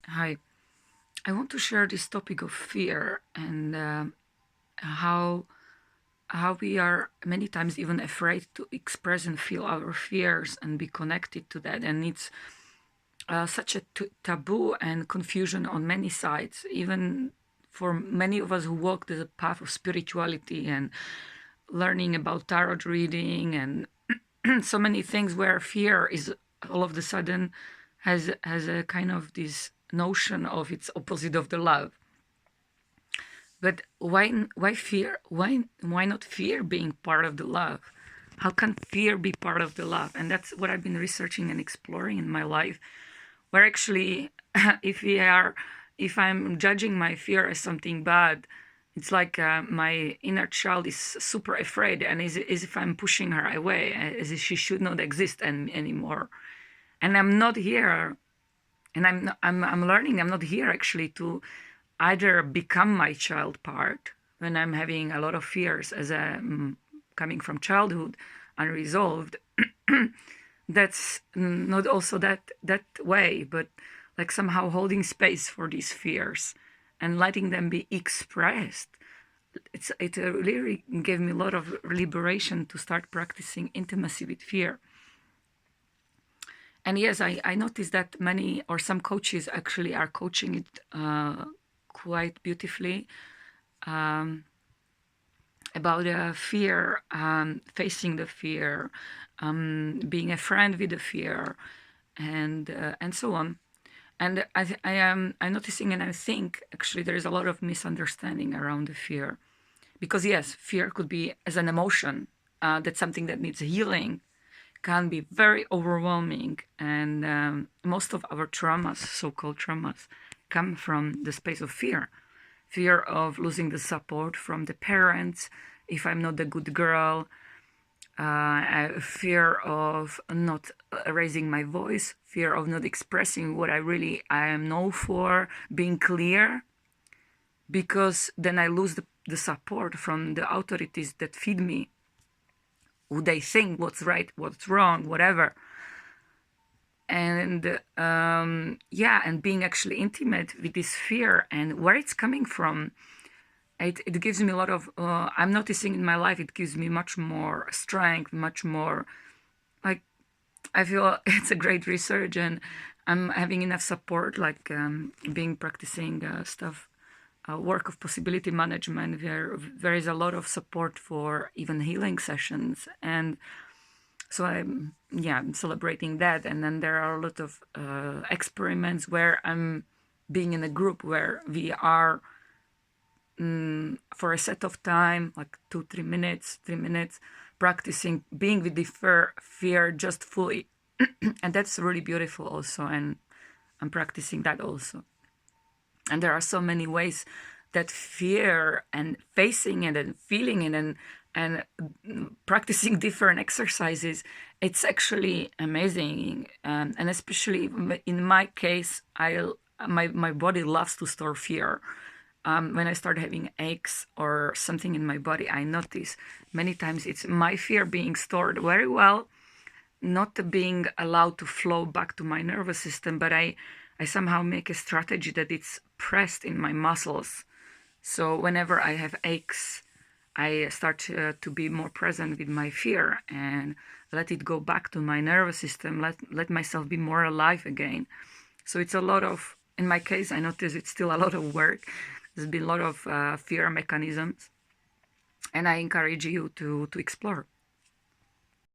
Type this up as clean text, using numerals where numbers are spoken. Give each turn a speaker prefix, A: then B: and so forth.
A: Hi. I want to share this topic of fear and how we are many times even afraid to express and feel our fears and be connected to that. And it's such a taboo and confusion on many sides, even for many of us who walk the path of spirituality and learning about tarot reading and so many things where fear is all of the sudden has a kind of this notion of its opposite of the love. But why fear? Why not fear being part of the love? How can fear be part of the love? And that's what I've been researching and exploring in my life. Where actually, if we are, if I'm judging my fear as something bad, it's like my inner child is super afraid, and is if I'm pushing her away, as if she should not exist anymore. And I'm not here, and I'm learning. I'm not here actually to either become my child part when I'm having a lot of fears as a coming from childhood unresolved. That's not also that way, but like somehow holding space for these fears and letting them be expressed. It really gave me a lot of liberation to start practicing intimacy with fear. And yes, I noticed that many or some coaches actually are coaching it quite beautifully, um, about fear, facing the fear, being a friend with the fear, and so on. And I am I'm noticing, and I think actually there is a lot of misunderstanding around the fear, because yes, fear could be as an emotion, that's something that needs healing, can be very overwhelming, and most of our traumas, so-called traumas, come from the space of fear of losing the support from the parents if I'm not a good girl, fear of not raising my voice, fear of not expressing what I am known for, being clear, because then I lose the support from the authorities that feed me, who they think what's right, what's wrong, whatever. And yeah, and being actually intimate with this fear and where it's coming from, it gives me a lot of, I'm noticing in my life, it gives me much more strength, much more, like, I feel it's a great research, and I'm having enough support, like being practicing stuff, work of possibility management, where there is a lot of support for even healing sessions. And so I'm celebrating that. And then there are a lot of experiments where I'm being in a group where we are for a set of time, like 2 3 minutes, 3 minutes, practicing being with the fear just fully. And that's really beautiful also, and I'm practicing that also. And there are so many ways that fear and facing it and feeling it and practicing different exercises, it's actually amazing. And especially in my case, my body loves to store fear. When I start having aches or something in my body, I notice many times it's my fear being stored very well, not being allowed to flow back to my nervous system, but I somehow make a strategy that it's pressed in my muscles. So whenever I have aches, I start to be more present with my fear and let it go back to my nervous system, let myself be more alive again. So it's a lot of, in my case, I notice it's still a lot of work. There's been a lot of fear mechanisms, and I encourage you to explore.